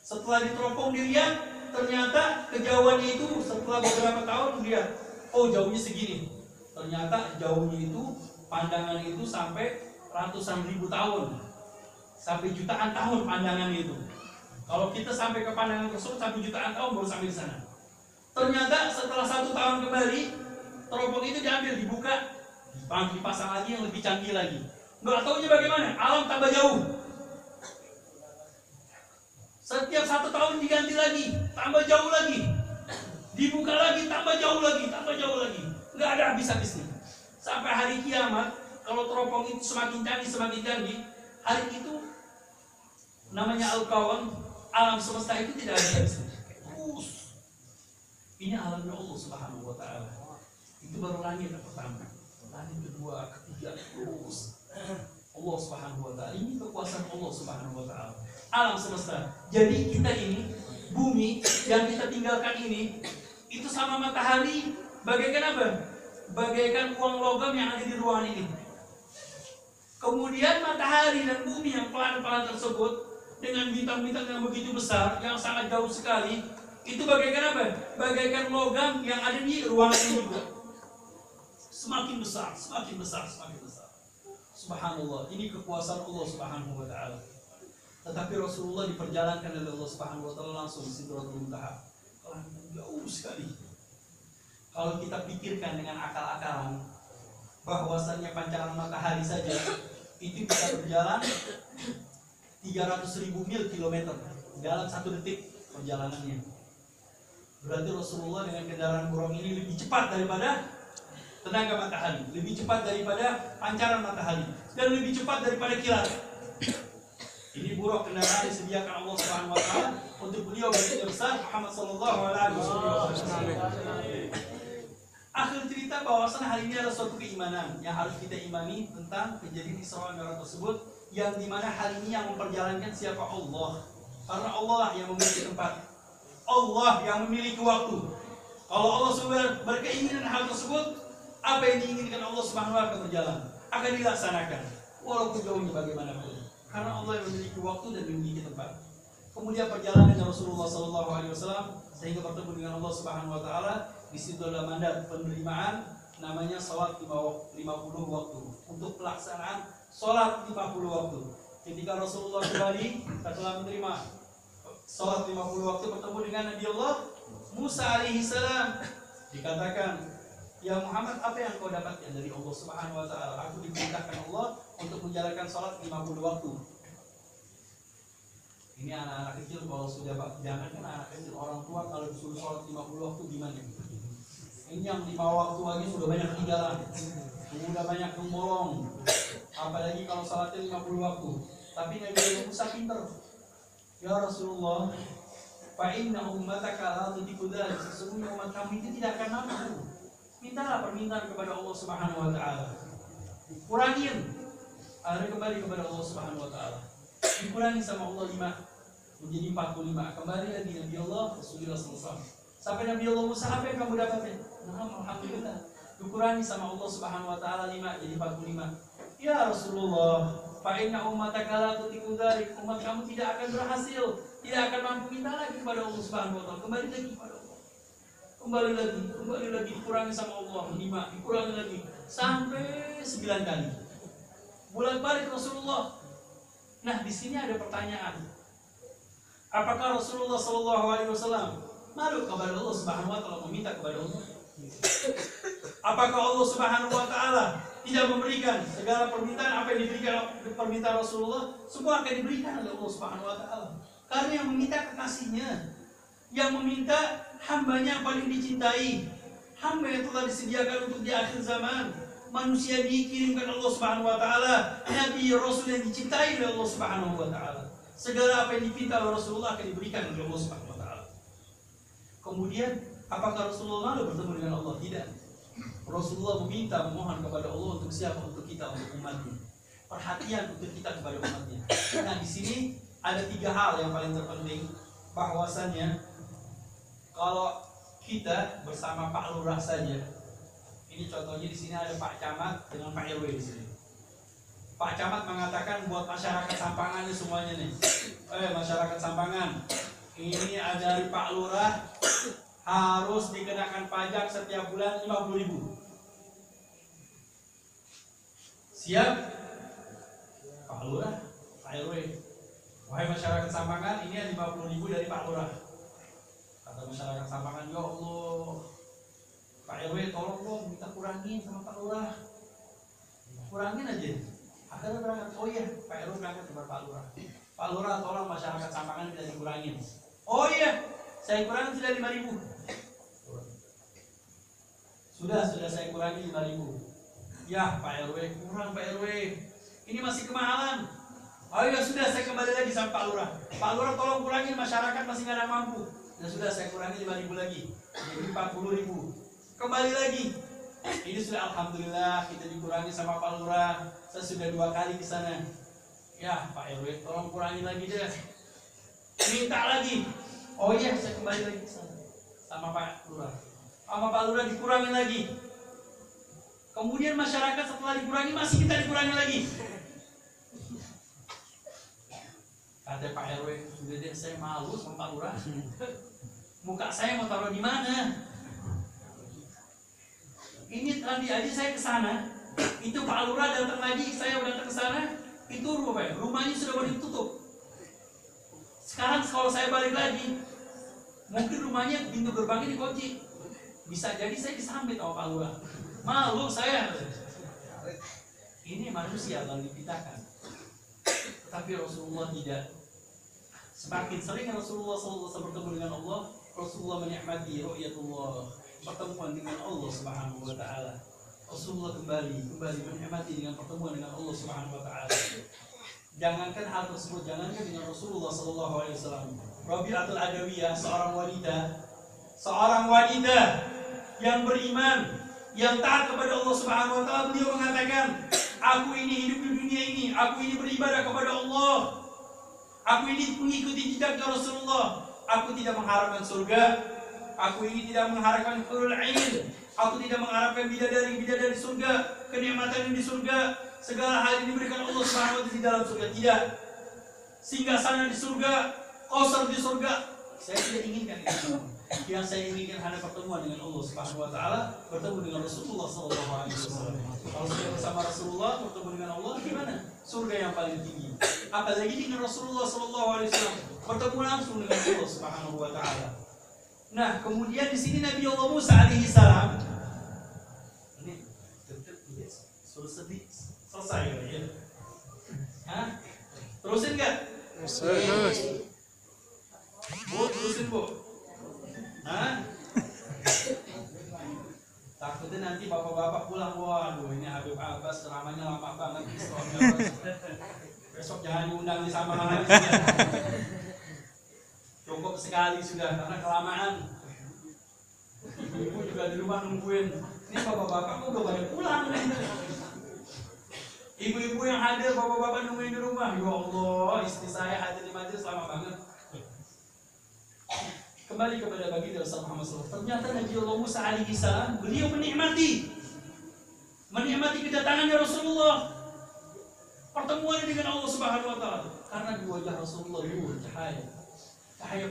Setelah diteropong dilihat, ternyata kejauhannya itu setelah beberapa tahun dilihat, oh jauhnya segini. Ternyata jauhnya itu, pandangan itu sampai ratusan ribu tahun, sampai jutaan tahun pandangan itu. Kalau kita sampai ke pandangan tersebut sampai jutaan tahun baru sampai di sana. Ternyata setelah 1 tahun kembali, teropong itu diambil, dibuka, dipasang lagi yang lebih canggih lagi. Nggak taunya bagaimana, alam tambah jauh. Setiap 1 tahun diganti lagi, tambah jauh lagi. Dibuka lagi, tambah jauh lagi, tambah jauh lagi. Nggak ada habis-habisnya. Sampai hari kiamat, kalau teropong itu semakin canggih, hari itu namanya Al-Kawan, alam semesta itu tidak ada habisnya. Terus. Ini alamnya Allah Subhanahu wa taala. Itu baru langit yang pertama. Langit kedua, ketiga, terus. Allah Subhanahu wa taala. Ini kekuasaan Allah Subhanahu wa taala. Alam semesta. Jadi kita ini, bumi yang kita tinggalkan ini, itu sama matahari bagaikan apa? Bagaikan uang logam yang ada di ruangan ini. Kemudian matahari dan bumi yang planet-planet tersebut dengan bintang-bintang yang begitu besar, yang sangat jauh sekali, itu bagaikan apa? Bagaikan logam yang ada di ruangan ini juga. Semakin besar, semakin besar, semakin besar. Subhanallah, ini kekuasaan Allah Subhanahu wa taala. Tetapi Rasulullah diperjalankan oleh Allah Subhanahu wa taala langsung di Sidratul Muntaha. Jauh sekali. Kalau kita pikirkan dengan akal-akalan, bahwasannya pancaran matahari saja itu bisa berjalan 300.000 mil kilometer dalam 1 detik perjalanannya. Berarti Rasulullah dengan kendaraan burung ini lebih cepat daripada tenaga matahari, lebih cepat daripada pancaran matahari, dan lebih cepat daripada kilat. Ini buruk kendaraan disediakan Allah Subhanahu wa taala untuk beliau baginda besar Muhammad sallallahu alaihi wasallam. Akhir cerita bahwasan hal ini adalah suatu keimanan yang harus kita imani tentang kejadian Isra Mi'raj tersebut, yang dimana hal ini yang memperjalankan siapa? Allah. Karena Allah yang memiliki tempat, Allah yang memiliki waktu. Kalau Allah sudah berkeinginan hal tersebut, apa yang diinginkan Allah Subhanahu wa taala akan berjalan, akan dilaksanakan walaupun jauhnya bagaimanapun. Karena Allah yang memiliki waktu dan memiliki tempat. Kemudian perjalanan Rasulullah SAW sehingga bertemu dengan Allah Subhanahu Wa Taala. Di situ adalah mandat penerimaan namanya salat 50 waktu, untuk pelaksanaan salat 50 waktu. Ketika Rasulullah kembali setelah menerima salat 50 waktu bertemu dengan Nabi Allah Musa alaihi salam, dikatakan, "Ya Muhammad, apa yang kau dapatkan dari Allah Subhanahu wa taala? Aku diperintahkan Allah untuk menjalankan salat 50 waktu." Ini anak-anak kecil kalau sudah jangan kan anak kecil, orang tua kalau disuruh salat 50 waktu gimana? Ini yang 5 waktu lagi sudah banyak tinggalan, sudah banyak bolong. Apalagi kalau salatnya 50 waktu. Tapi Nabi Musa pinter. "Ya Rasulullah, fa inna ummataka la tudiku dzalik." Sesungguhnya umat kamu itu tidak akan mampu. Mintalah permintaan kepada Allah Subhanahu wa taala. Kurangin. Ada kembali kepada Allah Subhanahu wa taala. Dikurangi sama Allah 5 menjadi 45. Kembali lagi Nabi Allah Rasulullah SAW. Sampai Nabi Allah Musa, apa yang kamu dapatkan? Nah, alhamdulillah. Dikurangi sama Allah Subhanahu wa taala 5 jadi 45. "Ya Rasulullah, fa inna ummataka la tutiku dzalik." Umat kamu tidak akan berhasil, tidak akan mampu. Minta lagi kepada Allah Subhanahu wa taala. Kembali lagi kepada Allah. Kembali lagi, dikurangi sama Allah 5, dikurangi lagi sampai 9 kali. Bolak-balik Rasulullah. Nah, di sini ada pertanyaan. Apakah Rasulullah SAW malu kepada Allah Subhanahu wa taala meminta kepada Allah? Apakah Allah Subhanahu wa taala tidak memberikan segala permintaan? Apa yang diberikan permintaan Rasulullah semua akan diberikan oleh Allah Subhanahu wa taala. Karena yang meminta kekasihnya, yang meminta hambanya yang paling dicintai, hamba yang telah disediakan untuk di akhir zaman, manusia dikirimkan Allah Subhanahu wa taala, nabi rasul yang dicintai oleh Allah Subhanahu wa taala. Segala apa yang dipinta oleh Rasulullah akan diberikan oleh Allah Subhanahu wa taala. Kemudian, apakah Rasulullah malu bertemu dengan Allah? Tidak. Rasulullah meminta, memohon kepada Allah untuk siapa? Untuk kita, untuk umatnya. Perhatian untuk kita kepada umatnya. Nah, di sini ada 3 hal yang paling terpenting, bahwasannya kalau kita bersama Pak Lurah saja. Ini contohnya di sini ada Pak Camat dengan Pak RW di sini. Pak Camat mengatakan buat masyarakat Sampangan ini semuanya nih. Masyarakat Sampangan, ini ada dari Pak Lurah harus dikenakan pajak setiap bulan 50.000. Siap? Pak Lurah, Pak RW. Wahai masyarakat Sampangan, ini ada 50.000 dari Pak Lurah. Kata masyarakat Sampangan, ya Allah, Pak RW tolong dong, minta kurangin sama Pak Lurah. Kurangin aja. Akhirnya berangkat, oh iya, Pak RW berangkat kepada Pak Lurah. Pak Lurah tolong masyarakat Sampangan bisa dikurangin. Oh iya, saya kurangin sudah 5.000. Sudah saya kurangi 5.000. Ya Pak RW, kurang Pak RW. Ini masih kemahalan. Oh ya sudah, saya kembali lagi sama Pak Lurah. Pak Lurah tolong kurangin, masyarakat masih nggak ada mampu. Ya sudah, saya kurangi 5.000 lagi. Jadi 40.000. Kembali lagi. Ini sudah alhamdulillah kita dikurangi sama Pak Lurah. Saya sudah 2 kali ke sana. Ya Pak RW, tolong kurangi lagi deh. Minta lagi. Oh iya, saya kembali lagi ke sana sama Pak Lurah. Sama Pak Lurah dikurangi lagi. Kemudian masyarakat setelah dikurangi masih kita dikurangi lagi. Kata Pak RW, sudah deh, saya malu sama Pak Lurah. Muka saya mau taruh di mana? Ini tadi aja saya ke sana, itu Pak Lurah datang lagi, saya datang ke sana, itu rumahnya sudah boleh ditutup. Sekarang kalau saya balik lagi, mungkin rumahnya pintu gerbangnya dikunci. Bisa jadi saya disambit sama Pak Lurah. Malu saya. Ini manusia kalau dipitakan. Tetapi Rasulullah tidak. Semakin sering Rasulullah SAW bertemu dengan Allah, Rasulullah menikmati ru'yatullah, pertemuan dengan Allah Subhanahu wa taala. Rasulullah kembali menikmati dengan pertemuan dengan Allah Subhanahu wa taala. Jangankan hal tersebut, jangankan dengan Rasulullah SAW. Rabi'atul Adawiyah, seorang wanita yang beriman, yang taat kepada Allah Subhanahu wa taala, beliau mengatakan, aku ini hidup di dunia ini, aku ini beribadah kepada Allah. Aku ini mengikuti jejak Rasulullah. Aku tidak mengharapkan surga. Aku ini tidak mengharapkan hurul ain. Aku tidak mengharapkan bidadari surga, kenikmatan di surga. Segala hal ini diberikan Allah Subhanahu wa taala di dalam surga. Tidak. Singgasana di surga, kausar di surga. Saya tidak inginkan itu. Yang saya inginkan hanya pertemuan dengan Allah Subhanahu wa taala, bertemu dengan Rasulullah sallallahu alaihi wasallam. Kalau sudah bersama Rasulullah, bertemu dengan Allah, gimana? Surga yang paling tinggi. Apalagi dengan Rasulullah sallallahu alaihi wasallam, bertemu langsung dengan Allah Subhanahu wa taala. Nah, kemudian di sini Nabi Allah Musa alaihi salam, ini sudah sedih selesai ya. Hah? Terusin enggak? Terus. Bu, terusin Bu. Hah? Takutnya nanti bapak-bapak pulang, waduh ini Habib Abbas ceramahnya lama banget. Besok jangan diundang di sama lagi. Cukup sekali sudah karena kelamaan. Ibu juga di rumah nungguin. Ini bapak-bapak kok udah pada pulang nih. Ibu-ibu yang hadir, bapak-bapak nungguin di rumah. Ya Allah, istri saya hadir di majelis lama banget. Kembali kepada baginda Rasulullah Muhammad SAW. Ternyata Nabi Allah Musa alaihi salam, beliau menikmati kedatangannya Rasulullah, pertemuan dengan Allah Subhanahu wa taala. Karena di wajah Rasulullah nur cahaya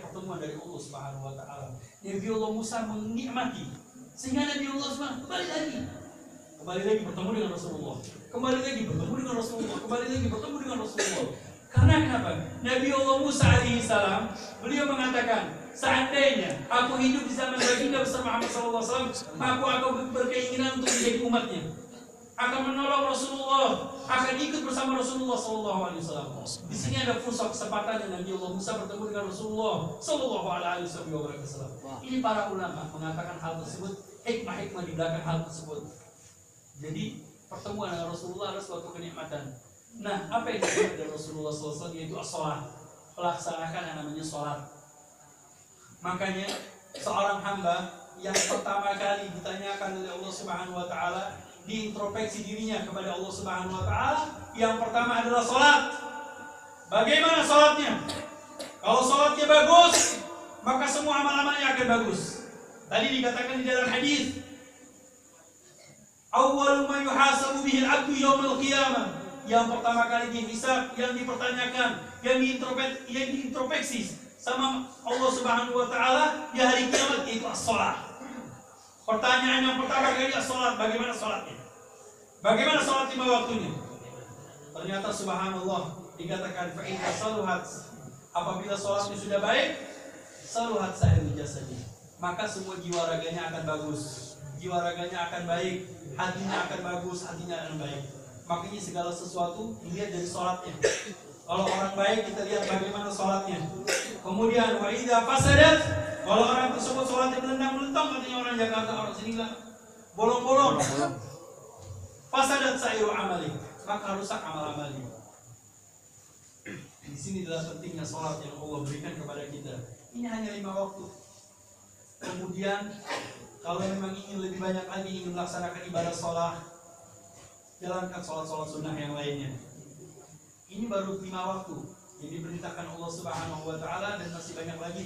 pertemuan dari Allah Subhanahu wa taala. Nabi Allah Musa menikmati sehingga Nabi Allah SWT kembali lagi bertemu dengan Rasulullah. Kembali lagi bertemu dengan Rasulullah. Karena kenapa? Nabi Allah Musa alaihi salam, beliau mengatakan, seandainya aku hidup di zaman baginda besar Muhammad SAW, maka aku berkeinginan untuk menjadi umatnya, akan menolong Rasulullah, akan ikut bersama Rasulullah SAW. Di sini ada fursa kesempatan Nabi Allah Musa bertemu dengan Rasulullah SAW. Ini para ulama mengatakan hal tersebut, hikmah di belakang hal tersebut. Jadi pertemuan dengan Rasulullah adalah suatu kenikmatan. Nah, apa yang dilakukan dari Rasulullah SAW yaitu as-sholat, melaksanakan yang namanya sholat. Makanya seorang hamba yang pertama kali ditanyakan oleh Allah Subhanahu wa taala, diintrospeksi dirinya kepada Allah Subhanahu wa taala, yang pertama adalah sholat. Bagaimana sholatnya? Kalau sholatnya bagus, maka semua amal-amalnya akan bagus. Tadi dikatakan di dalam hadis, awwalu ma yuhasabu bihi al-'abdu yaumil qiyamah. Yang pertama kali dihisab, yang dipertanyakan, yang diintrospeksi sama Allah Subhanahu wa taala di hari kiamat itu as-shalah. Pertanyaan yang pertama kali as-shalah, bagaimana salatnya? Bagaimana salat lima waktunya? Ternyata subhanallah dikatakan fa in saluhat, apabila salatnya sudah baik, saluhat sa'irul jasadi, maka semua jiwa raganya akan bagus. Jiwa raganya akan baik, hatinya akan bagus, hatinya akan baik. Makanya segala sesuatu dilihat dari sholatnya. Kalau orang baik kita lihat bagaimana sholatnya. Kemudian wa idza fasadat, kalau orang tersebut sholatnya melentang-melentang, katanya orang Jakarta, orang sini lah bolong-bolong. Fasadat sa'iru amali, maka rusak amal-amalnya. Di sini adalah pentingnya sholat yang Allah berikan kepada kita. Ini hanya 5 waktu. Kemudian kalau memang ingin lebih banyak lagi, ingin melaksanakan ibadah sholat, jalankan sholat-sholat sunnah yang lainnya. Ini baru 5 waktu yang diperintahkan Allah Subhanahu wa taala, dan masih banyak lagi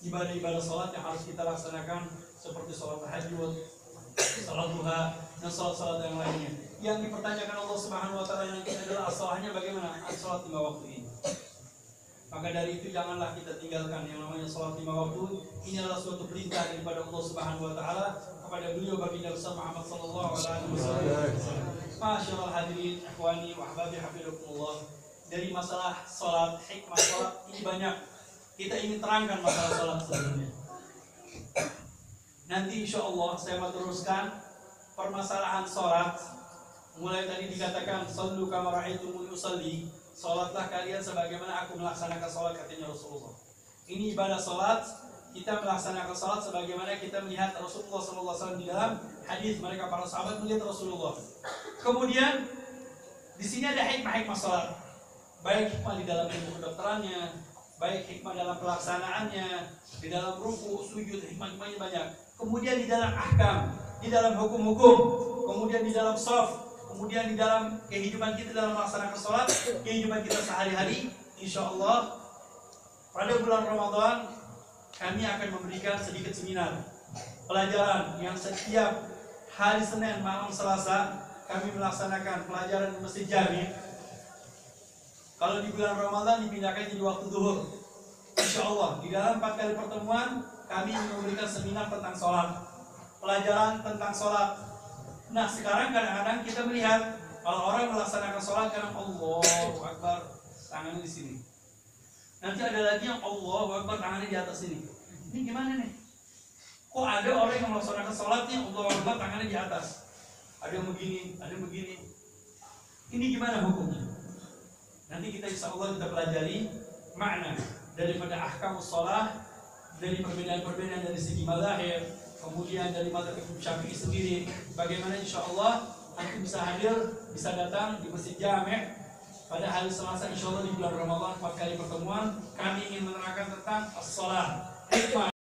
ibadah-ibadah sholat yang harus kita laksanakan, seperti sholat tahajud, sholat duha, dan sholat-sholat yang lainnya. Yang dipertanyakan Allah Subhanahu wa taala yang adalah as-sholahnya bagaimana? Sholat 5 waktu ini. Maka dari itu janganlah kita tinggalkan yang namanya sholat 5 waktu. Ini adalah suatu perintah daripada Allah Subhanahu wa taala kepada beliau baginda besar Muhammad sallallahu alaihi wasallam. Masyaallah hadirin ikhwani wa ahbabi hafizakumullah. Dari masalah sholat, hikmah sholat ini banyak. Kita ingin terangkan masalah sholat sebelumnya. Nanti insya Allah saya mau teruskan permasalahan sholat Mulai tadi dikatakan sallu kama ra'aitumuni usalli, salatlah kalian sebagaimana aku melaksanakan salat, katanya Rasulullah. Ini ibadah salat, kita melaksanakan salat sebagaimana kita melihat Rasulullah SAW di dalam hadis mereka para sahabat melihat Rasulullah. Kemudian di sini ada hikmah-hikmah salat, baik hikmah di dalam ilmu kedokterannya, baik hikmah dalam pelaksanaannya, di dalam ruku, sujud, hikmah-hikmahnya banyak. Kemudian di dalam ahkam, di dalam hukum-hukum, kemudian di dalam shaf, kemudian di dalam kehidupan kita dalam melaksanakan sholat, kehidupan kita sehari-hari. Insya Allah pada bulan Ramadan kami akan memberikan sedikit seminar pelajaran yang setiap hari Senin malam Selasa kami melaksanakan pelajaran di Masjid Jami'. Kalau di bulan Ramadan dipindahkan jadi waktu zuhur. Insya Allah di dalam 4 kali pertemuan kami memberikan seminar tentang sholat, pelajaran tentang sholat. Nah sekarang kadang-kadang kita melihat kalau orang melaksanakan sholat kadang Allahu Akbar tangannya di sini. Nanti ada lagi yang Allahu Akbar tangannya di atas sini. Ini gimana nih? Kok ada orang yang melaksanakan sholatnya Allahu Akbar tangannya di atas? Ada yang begini, ada yang begini. Ini gimana hukumnya? Nanti kita insya Allah kita pelajari makna daripada ahkamus sholat, dari perbedaan-perbedaan dari segi mazhab, kemudian dari mazhab Imam Syafi'i sendiri, bagaimana insya Allah nanti bisa hadir, bisa datang di Masjid Jami' pada hari Selasa insya Allah di bulan Ramadan 4 kali pertemuan. Kami ingin menerangkan tentang as-shalah, hikmah